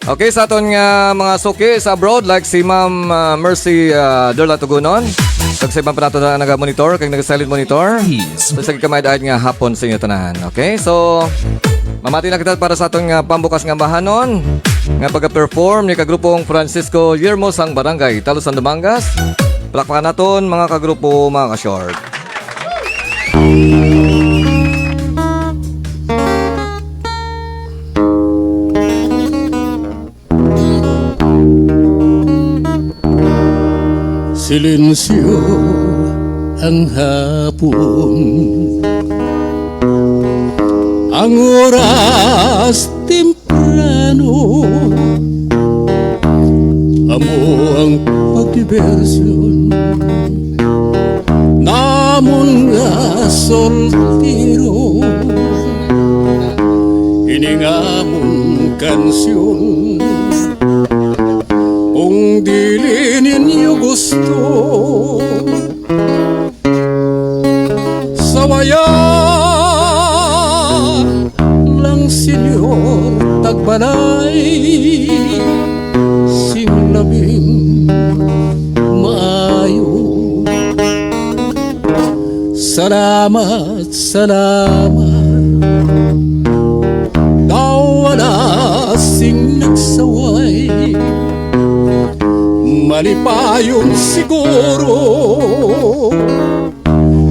Okay, sa aton nga mga suki sa abroad like si Ma'am Mercy Dorla Tugunon. Kag sa ibang pa nato na naga-monitor, kag nag-silent monitor. So sa kamay daad nga hapon sa inyo tanan. Okay, so mamati na kita para sa aton nga pambukas nga bahanon nga pagka-perform ni kagrupong Francisco Yermo sang Barangay Talusan Dumangas. Palakpakan naton mga kagrupo, mga ka-short. Silencio ang hapon, ang oras temprano, amo ang pagdibersyon namon nga soltero, hiningamon kansyon. Kung dili ninyo gusto, sawaya lang senyor tagbalay, sing labing maayo. Salamat, salamat, daw wala sing nagsaway. Malipayon siguro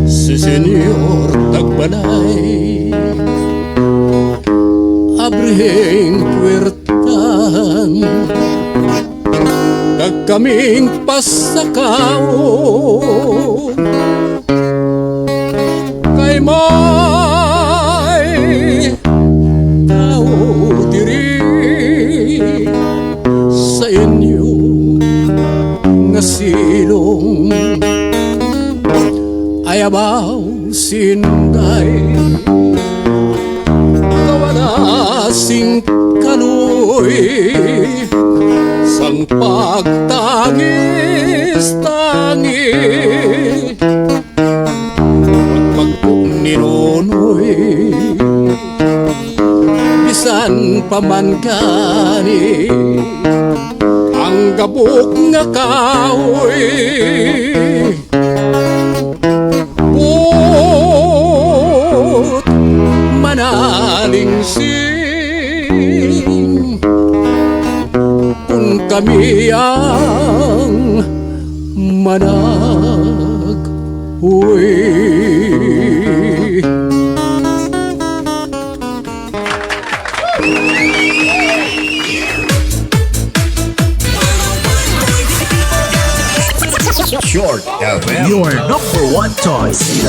si Senyor Tagbalay. Abrihing puwertahan kag kaming pasakaw, kay may tao diri sa inyo nga silong ayabaw sinday, kawala sing kaluy sang pagtangis-tangi pagpagpong ninunoy bisan paman gani ang gabok nga kahoy. But manaling sing kung kami ang manag-uwi. Short FM, your number one choice.